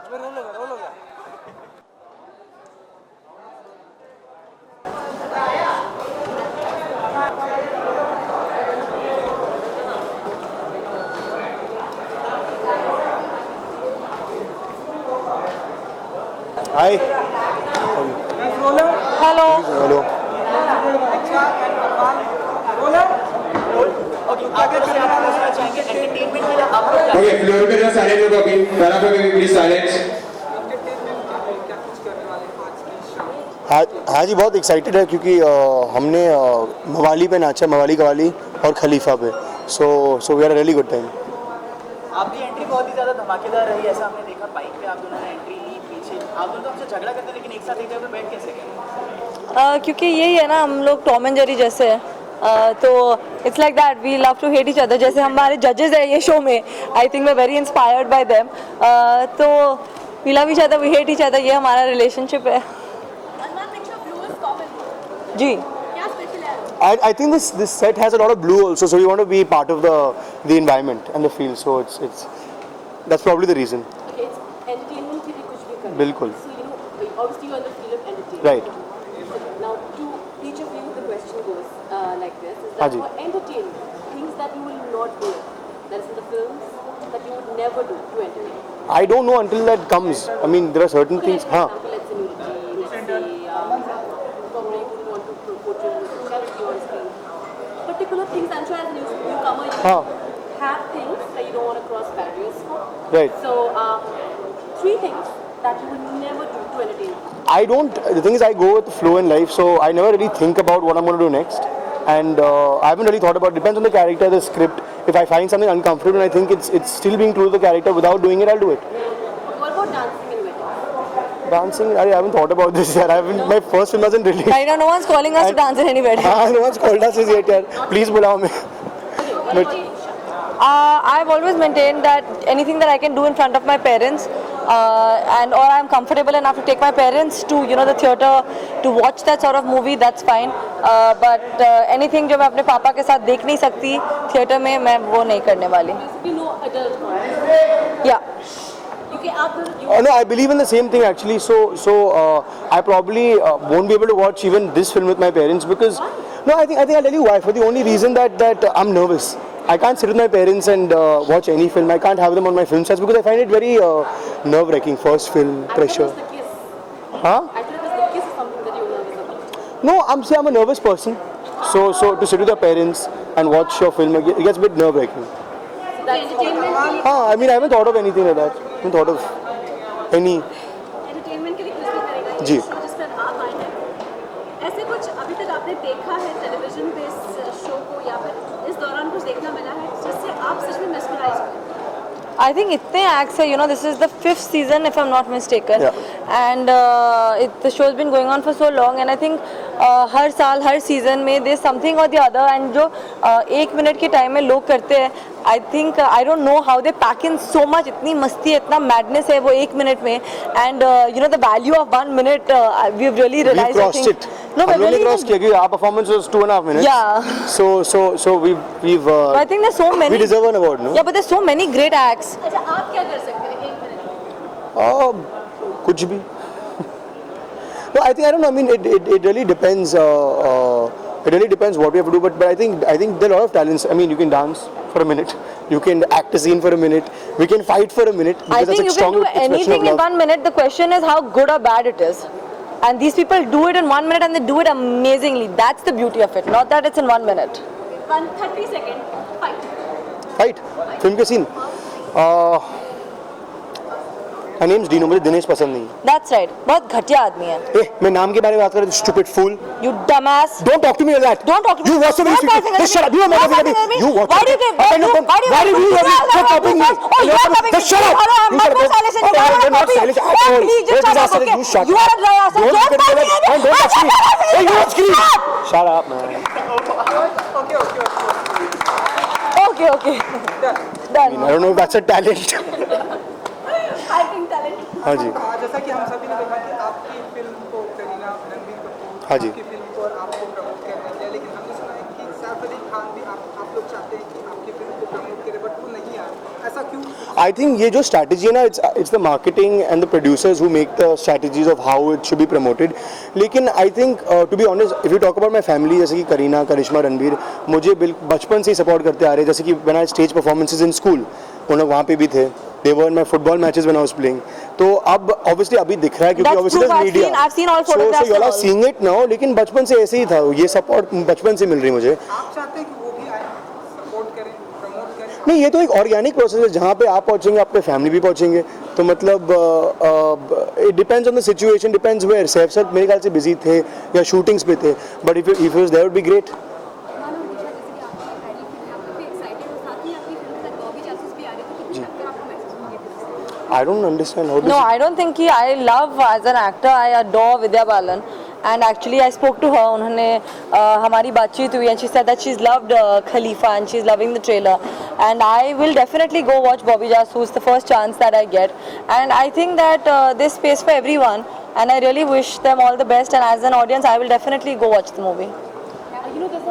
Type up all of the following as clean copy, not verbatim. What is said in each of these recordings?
Hi. Hello. Hello. Okay, Florica just silent your copy. Tarafa baby, please silence. हाँ जी, बहुत excited है क्योंकि हमने मवाली पे नाचा, मवाली कवाली और खलीफा पे, so we are really good time. आपकी एंट्री बहुत ही ज़्यादा धमाकेदार रही, ऐसा हमने देखा। बाइक पे आप दोनों ने एंट्री ली, पीछे आप दोनों तो हमसे झगड़ा करते लेकिन एक साथ एक जगह पे बैठ कैसे गए? क्योंकि यही है ना, हम लोग टॉम एंड जेरी जैसे हैं, तो it's like that, we love to hate each other. जैसे हमारे जजेस हैं ये शो में, I think we very inspired by them, तो we love each other, we hate each other, ये हमारा रिलेशनशिप है जी। I think this set has a lot of blue also, so we want to be part of the environment and the feel, so it's that's probably the reason. Okay, it's entertainment के लिए कुछ भी करना। बिल्कुल। So you know, obviously you're in the field of entertainment. Right. So now to each of you, the question goes like this: is हाँ that ji. for entertainment, things that you will not do, that is in the films, that you would never do to entertain. I don't know until that comes. I mean, there are certain Okay, things. like for हाँ. example, let's say nudity, let's say probably you wouldn't want to portray homosexuality on screen. Particular things, I'm sure as a newcomer, you हाँ. have things that you don't want to cross barriers for. Right. So, 3 things that you would never do to entertain. I don't. The thing is, I go with the flow in life, so I never really think about what I'm going to do next. And I haven't really thought about. Depends on the character, the script. If I find something uncomfortable and I think it's still being true to the character without doing it, I'll do it. What about dancing and weddings? Dancing, I haven't thought about this yet. I haven't. My first film wasn't released. Right now, no one's calling us to dance in any wedding. No one's called us yet. Yaar. Please बुलाओ me. Okay, what But- about Isha? I've always maintained that anything that I can do in front of my parents, and or I'm comfortable enough to take my parents to the theater to watch that sort of movie, that's fine. But anything जो मैं अपने पापा के साथ देख नहीं सकती theatre में, मैं वो नहीं करने वाली। Basically, no adult content. Yeah. Okay, after you. No, I believe in the same thing actually. So I probably won't be able to watch even this film with my parents because no, I think I'll tell you why. For the only reason that I'm nervous. I can't sit with my parents and watch any film. I can't have them on my film sets because I find it very nerve-wracking. First film, pressure. I thought it was the kiss. Huh? I thought it was the kiss is something that you're nervous about. No, I'm a nervous person. So to sit with your parents and watch your film, it gets a bit nerve-wracking. So that's entertainment. I mean, I haven't thought of anything like that. I haven't thought of any. Entertainment के लिए कुछ भी करेगा जी। ये show जिस पर आप आए हैं, ऐसे कुछ अभी तक आपने देखा है टेलीविजन पे इस शो को, या फिर इस दौरान कुछ देखना मिला है जिससे आप सच में मेस्मराइज हुए? I think इतने acts है, this is the 5th season if I'm not mistaken, Yeah. and the show has been going on for so long, and I think हर साल हर season में there's something or the other, and जो 1 minute के time में लोग करते हैं, I think I don't know how they pack in so much, इतनी मस्ती है, इतना madness है वो 1 मिनट में, and the value of 1 minute we've really We've realized. I crossed think, it. No, हम we've लोग ने really cross किया क्योंकि our performance was 2.5 minutes. Yeah. So we've I think there's so many. we deserve an award, no? Yeah, but there's so many great acts. अच्छा, आप क्या कर सकते हैं 1 मिनट? कुछ भी. No, I don't know. I mean, it really depends. It really depends what we have to do. But I think there are a lot of talents. I mean, you can dance for a minute. You can act a scene for a minute. We can fight for a minute. I Because think you that's a can strong do expression anything of in love. 1 minute. The question is how good or bad it is. And these people do it in 1 minute and they do it amazingly. That's the beauty of it. Not that it's in 1 minute. 130 second fight. Fight. Film के scene. My name's Dino. मुझे दिनेश पसंद नहीं. That's right. बहुत घटिया आदमी है. मैं नाम के बारे में बात कर रहा हूँ. Stupid fool. You dumbass. Don't talk to me like that. Don't talk to me. You watch so many Don't films. talk to me. Just shut up. You are Don't talk motherfucking. to me. You watch. Why do you think? Why do you? Why do you? Stop copying me. Oh, you are copying me. Just shut up. I'm not stylish and you are You're not copying. stylish at Oh, all. please just shut up. Okay. You shut You are a dry ass. Don't Don't copy me. and don't touch me. Hey, you don't scream. Shut up, man. Okay. Done. I don't know if that's a talent. Acting talent. हाँ जी. जैसा कि हम सभी ने देखा कि आपकी film को करीना रणबीर कपूर हाँ जी. आपकी फिल्म को और आपको प्रमोट कर रहे हैं, लेकिन हमने सुना है कि सैफ अली खान भी आप लोग चाहते हैं कि आपकी फिल्म को प्रमोट करे बट वो नहीं आया, ऐसा क्यों? I think ये जो strategy है ना, it's the marketing and the producers who make the strategies of how it should be promoted. लेकिन I think to be honest, if you talk about my family, जैसे कि करीना, करिश्मा, रणबीर मुझे बचपन से ही सपोर्ट करते आ रहे हैं. जैसे कि when I stage performances in school, वो लोग वहाँ पे भी थे. They were in my football matches when I was playing. तो अब obviously अभी दिख रहा है क्योंकि That's obviously true. there's media. I've seen all So photographs you all and are all. seeing it now. लेकिन बचपन से ऐसे ही था. ये सपोर्ट बचपन से मिल रही है मुझे. आप चाहते हैं कि वो भी आए, सपोर्ट करें, प्रमोट करें? नहीं, ये तो एक ऑर्गेनिक प्रोसेस है. जहाँ पे आप पहुँचेंगे आपके फैमिली भी पहुँचेंगे. तो मतलब it depends on the situation, depends where. Saif sir मेरे ख्याल से बिजी थे या शूटिंग्स पे थे, but if it was there would be great. मानो निशा, जैसे कि आपकी पहली फिल्म है, आप काफी एक्साइटेड हो, साथ ही आपकी फिल्म तक बॉबी जासूस भी आ रही है, तो कितनी हद तक आपको महसूस होगी फिल्म से? I don't understand how No, I don't think I love as an actor. I adore Vidya Balan, and actually I spoke to her. उन्होंने हमारी बातचीत हुई, and she said that she's loved Khalifa and she's loving the trailer. And I will definitely go watch Bobby Jasoos the first chance that I get. And I think that there's space for everyone, and I really wish them all the best. And as an audience, I will definitely go watch the movie. There's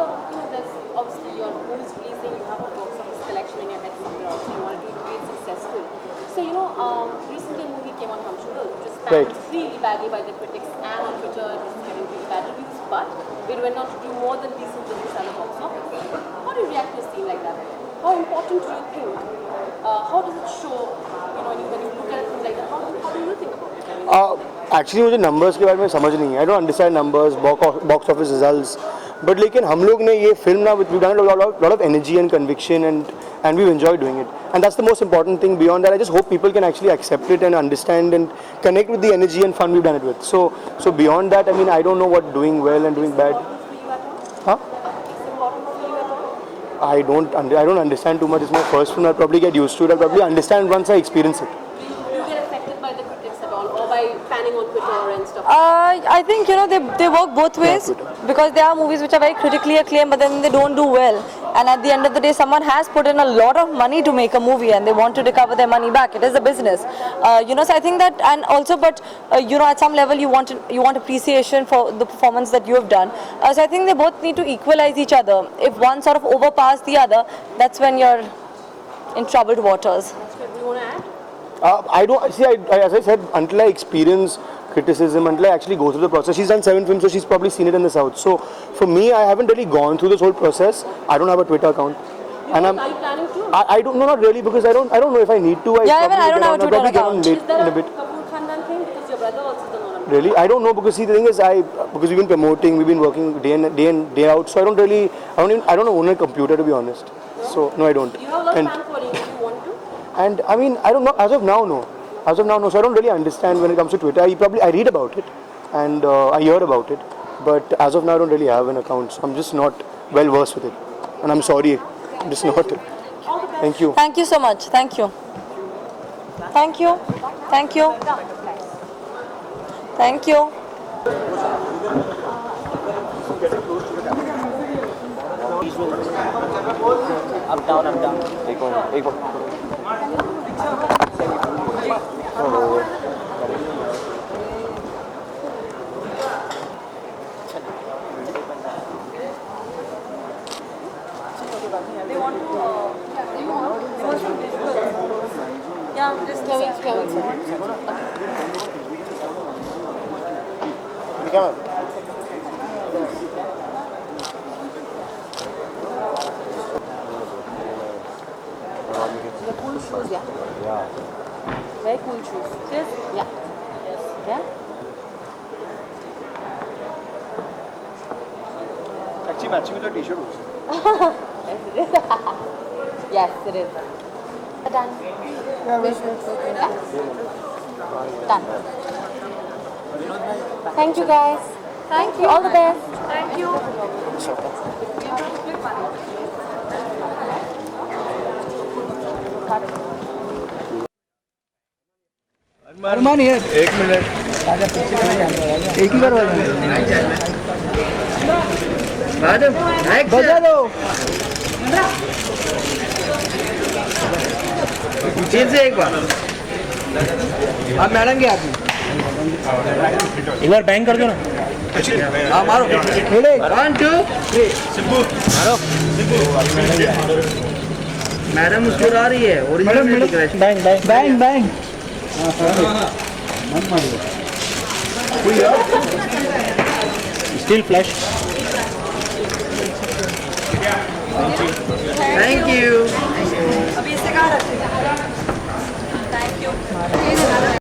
obviously your movies releasing, you have a box office collection in your head somewhere else, you want to be great successful. So, recently a movie came on Hamshul, which was Right. panned really badly by the critics and on Twitter, it was getting really bad reviews, but it went on to do more than decent business at the box office. How do you react to a scene like that? How important do you think? How does it show, when you look at a thing like that, how do you think about it? Actually मुझे numbers के बारे में समझ नहीं है. I don't understand numbers, box office results. But लेकिन हम लोग ने ये फिल्म ना with lot of energy and conviction and we've enjoyed doing it, and that's the most important thing. Beyond that, I just hope people can actually accept it and understand and connect with the energy and fun we've done it with. So beyond that, I mean, I don't know what doing well and doing bad. Huh? I don't understand too much. It's my first film. I'll probably get used to it. I'll probably understand once I experience it. Do you get affected by the critics at all, or by panning on Twitter and stuff? I think they work both ways, because there are movies which are very critically acclaimed, but then they don't do well. And at the end of the day, someone has put in a lot of money to make a movie, and they want to recover their money back. It is a business, so I think that, and also, but at some level, you want appreciation for the performance that you have done. So I think they both need to equalize each other. If one sort of overpass the other, that's when you're in troubled waters. That's good. Do you want to add? I don't see. As I said, until I experience criticism, until I actually go through the process. She's done 7 films, so she's probably seen it in the South. So for me, I haven't really gone through this whole process. I don't have a Twitter account, and Are you planning to? I don't know, not really, because I don't know if I need to. Yeah, even I don't have a Twitter account. Is there In a a bit. Kapoor Khandan thing? Because your brother also does not. Really, I don't know, because see, the thing is, because we've been promoting, we've been working day in day out, so I don't own a computer, to be honest. So no, I don't. You have a lot of And fan following. Do you want to? and I mean, I don't know. As of now, no. So I don't really understand when it comes to Twitter. I read about it, and I hear about it, but as of now, I don't really have an account. So I'm just not well versed with it, and I'm sorry. I'm just not. Thank you. Thank you so much. Thank you. Thank you. Thank you. Thank you. Up down. Yeah, just can we The cool shoes, yeah? Yeah. Very cool shoes. Yes? Yeah. Yeah? Actually, matching with your T-shirt also. Yes, it is. Done. Yeah, done. Thank you, guys. Thank you. All the best. Thank you. अरमान ये 1 minute एक ही बार बजा दो चीज से एक बार आप madam के हाथ में एक बार बैंग कर दो ना हाँ मारो 1 2 3 मारो मैडम मुस्कुरा रही है ओरिजिनल में दिख रहा है bang bang bang bang still flash thank you